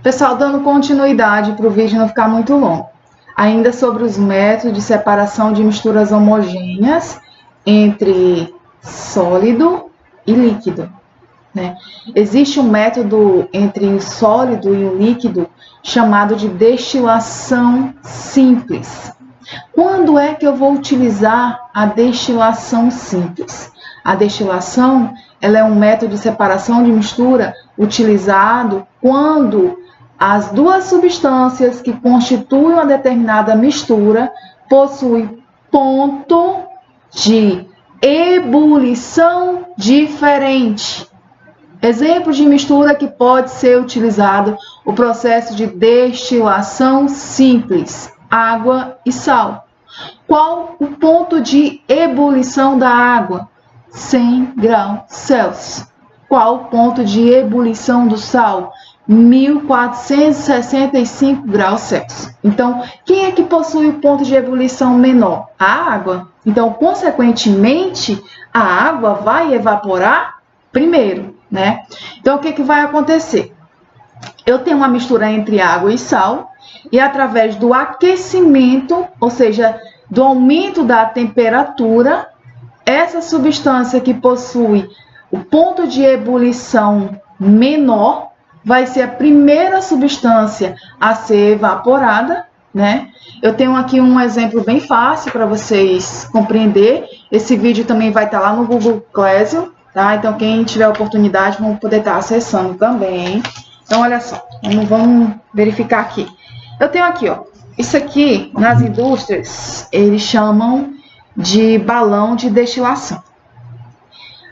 Pessoal, dando continuidade para o vídeo não ficar muito longo. Ainda sobre os métodos de separação de misturas homogêneas entre sólido e líquido, né? Existe um método entre o sólido e o líquido chamado de destilação simples. Quando é que eu vou utilizar a destilação simples? A destilação, ela é um método de separação de mistura utilizado quando as duas substâncias que constituem uma determinada mistura possuem ponto de ebulição diferente. Exemplo de mistura que pode ser utilizado o processo de destilação simples, água e sal. Qual o ponto de ebulição da água? 100 graus Celsius. Qual o ponto de ebulição do sal? 1465 graus Celsius. Então, quem é que possui o ponto de ebulição menor? A água. Então, consequentemente, a água vai evaporar primeiro, né? Então, o que vai acontecer? Eu tenho uma mistura entre água e sal, e através do aquecimento, ou seja, do aumento da temperatura, essa substância que possui o ponto de ebulição menor vai ser a primeira substância a ser evaporada, né? Eu tenho aqui um exemplo bem fácil para vocês compreender. Esse vídeo também vai estar lá no Google Classroom, tá? Então, quem tiver oportunidade, vão poder estar acessando também. Então, olha só, vamos verificar aqui. Eu tenho aqui, ó, isso aqui, nas indústrias, eles chamam de balão de destilação.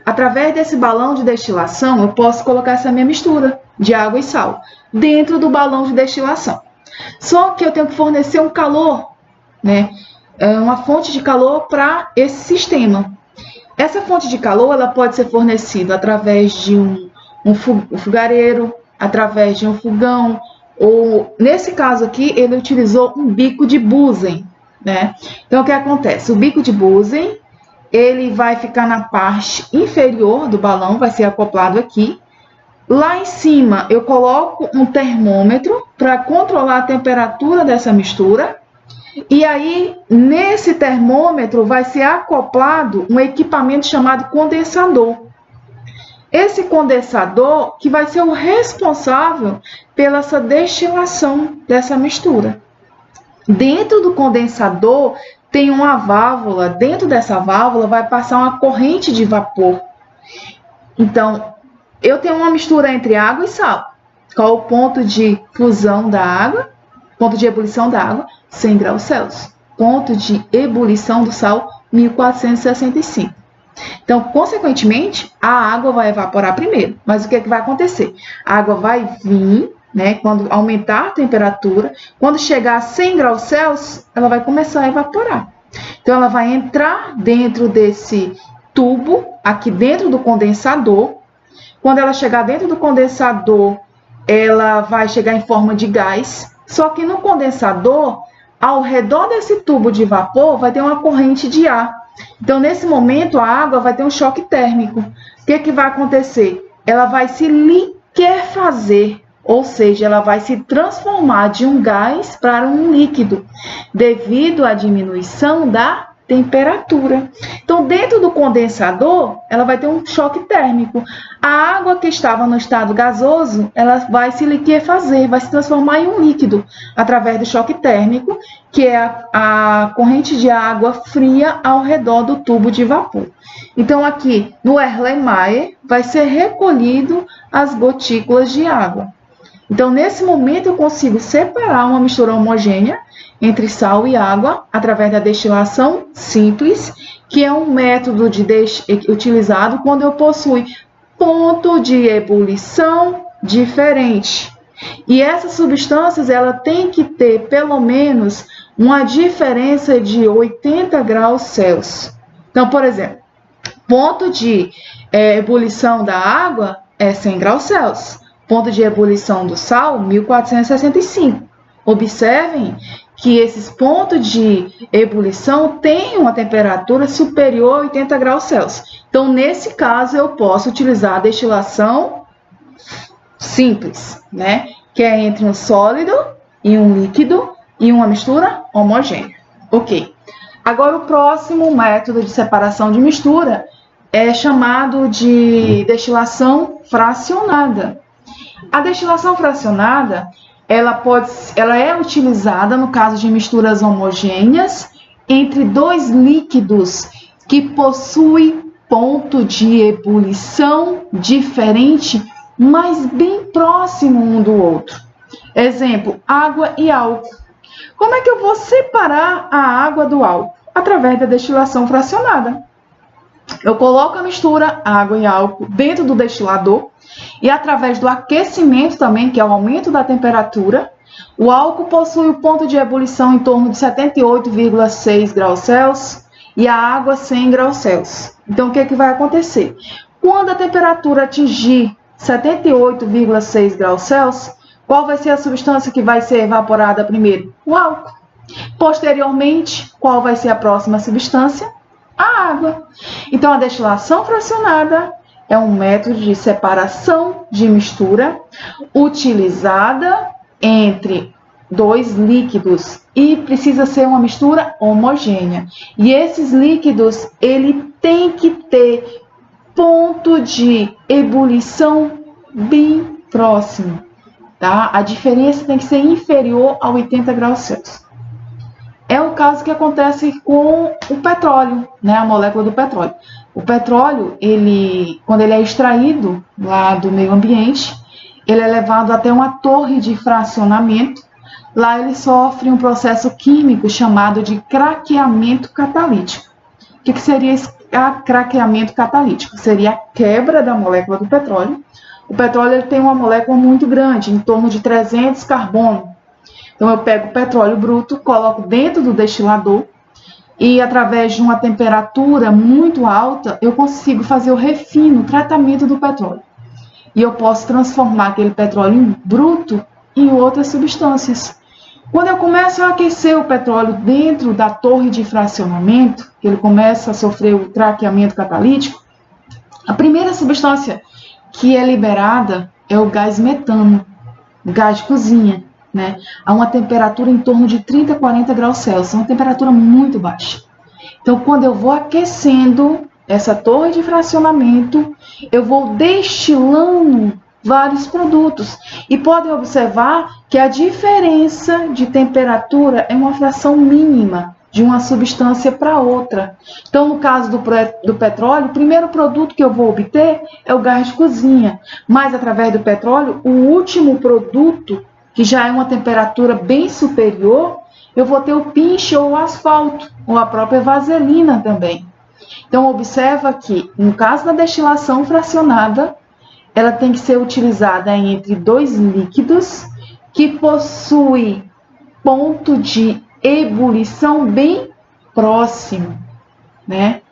Através desse balão de destilação, eu posso colocar essa minha mistura de água e sal dentro do balão de destilação. Só que eu tenho que fornecer um calor, né? Uma fonte de calor para esse sistema. Essa fonte de calor, ela pode ser fornecida através de um fogareiro, através de um fogão, ou, nesse caso aqui, ele utilizou um bico de Bunsen, né? Então, o que acontece? O bico de Bunsen, ele vai ficar na parte inferior do balão, vai ser acoplado aqui. Lá em cima, eu coloco um termômetro para controlar a temperatura dessa mistura. E aí, nesse termômetro, vai ser acoplado um equipamento chamado condensador. Esse condensador que vai ser o responsável pela essa destilação dessa mistura. Dentro do condensador tem uma válvula, dentro dessa válvula vai passar uma corrente de vapor. Então, eu tenho uma mistura entre água e sal. Qual o ponto de fusão da água? Ponto de ebulição da água, 100 graus Celsius. Ponto de ebulição do sal, 1465. Então, consequentemente, a água vai evaporar primeiro. Mas o que vai acontecer? A água vai vir, né, quando aumentar a temperatura, quando chegar a 100 graus Celsius, ela vai começar a evaporar. Então, ela vai entrar dentro desse tubo, aqui dentro do condensador. Quando ela chegar dentro do condensador, ela vai chegar em forma de gás. Só que no condensador, ao redor desse tubo de vapor, vai ter uma corrente de ar. Então, nesse momento, a água vai ter um choque térmico. O que vai acontecer? Ela vai se liquefazer, ou seja, ela vai se transformar de um gás para um líquido, devido à diminuição da temperatura. Então, dentro do condensador, ela vai ter um choque térmico. A água que estava no estado gasoso, ela vai se liquefazer, vai se transformar em um líquido, através do choque térmico, que é a corrente de água fria ao redor do tubo de vapor. Então, aqui no Erlenmeyer, vai ser recolhido as gotículas de água. Então, nesse momento, eu consigo separar uma mistura homogênea entre sal e água através da destilação simples, que é um método utilizado quando eu possuo ponto de ebulição diferente. E essas substâncias, ela tem que ter pelo menos uma diferença de 80 graus Celsius. Então, por exemplo, ponto de ebulição da água é 100 graus Celsius. Ponto de ebulição do sal, 1465. Observem que esses pontos de ebulição têm uma temperatura superior a 80 graus Celsius. Então, nesse caso, eu posso utilizar a destilação simples, né? que é entre um sólido e um líquido e uma mistura homogênea. Ok. Agora, o próximo método de separação de mistura é chamado de destilação fracionada. A destilação fracionada, ela é utilizada no caso de misturas homogêneas entre dois líquidos que possuem ponto de ebulição diferente, mas bem próximo um do outro. Exemplo, água e álcool. Como é que eu vou separar a água do álcool? Através da destilação fracionada. Eu coloco a mistura água e álcool dentro do destilador e através do aquecimento também, que é o aumento da temperatura, o álcool possui o ponto de ebulição em torno de 78,6 graus Celsius e a água 100 graus Celsius. Então, o que é que vai acontecer? Quando a temperatura atingir 78,6 graus Celsius, qual vai ser a substância que vai ser evaporada primeiro? O álcool. Posteriormente, qual vai ser a próxima substância? A água. Então, a destilação fracionada é um método de separação de mistura utilizada entre dois líquidos e precisa ser uma mistura homogênea. E esses líquidos, ele tem que ter ponto de ebulição bem próximo, tá? A diferença tem que ser inferior a 80 graus Celsius. É o caso que acontece com o petróleo, né? A molécula do petróleo. O petróleo, quando ele é extraído lá do meio ambiente, ele é levado até uma torre de fracionamento. Lá ele sofre um processo químico chamado de craqueamento catalítico. O que seria esse craqueamento catalítico? Seria a quebra da molécula do petróleo. O petróleo ele tem uma molécula muito grande, em torno de 300 carbono. Então, eu pego o petróleo bruto, coloco dentro do destilador e, através de uma temperatura muito alta, eu consigo fazer o refino, o tratamento do petróleo. E eu posso transformar aquele petróleo bruto em outras substâncias. Quando eu começo a aquecer o petróleo dentro da torre de fracionamento, que ele começa a sofrer o craqueamento catalítico, a primeira substância que é liberada é o gás metano, o gás de cozinha, né? A uma temperatura em torno de 30 a 40 graus Celsius, uma temperatura muito baixa. Então, quando eu vou aquecendo essa torre de fracionamento, eu vou destilando vários produtos. E podem observar que a diferença de temperatura é uma fração mínima de uma substância para outra. Então, no caso do petróleo, o primeiro produto que eu vou obter é o gás de cozinha. Mas, através do petróleo, o último produto, que já é uma temperatura bem superior, eu vou ter o pinche ou o asfalto, ou a própria vaselina também. Então, observa que, no caso da destilação fracionada, ela tem que ser utilizada entre dois líquidos que possuem ponto de ebulição bem próximo, né?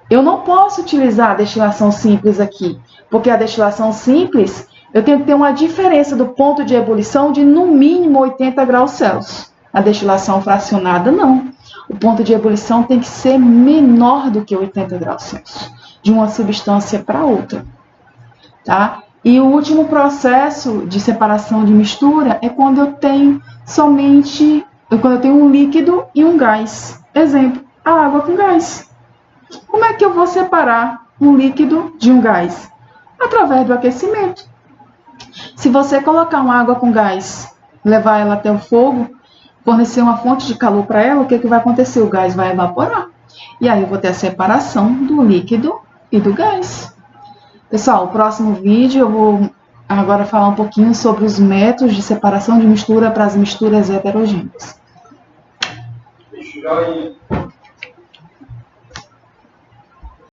Eu não posso utilizar a destilação simples aqui, porque a destilação simples, eu tenho que ter uma diferença do ponto de ebulição de no mínimo 80 graus Celsius. A destilação fracionada, não. O ponto de ebulição tem que ser menor do que 80 graus Celsius, de uma substância para outra, tá? E o último processo de separação de mistura é quando eu tenho um líquido e um gás. Exemplo, a água com gás. Como é que eu vou separar um líquido de um gás? Através do aquecimento. Se você colocar uma água com gás, levar ela até o fogo, fornecer uma fonte de calor para ela, o que vai acontecer? O gás vai evaporar. E aí eu vou ter a separação do líquido e do gás. Pessoal, no próximo vídeo eu vou agora falar um pouquinho sobre os métodos de separação de mistura para as misturas heterogêneas.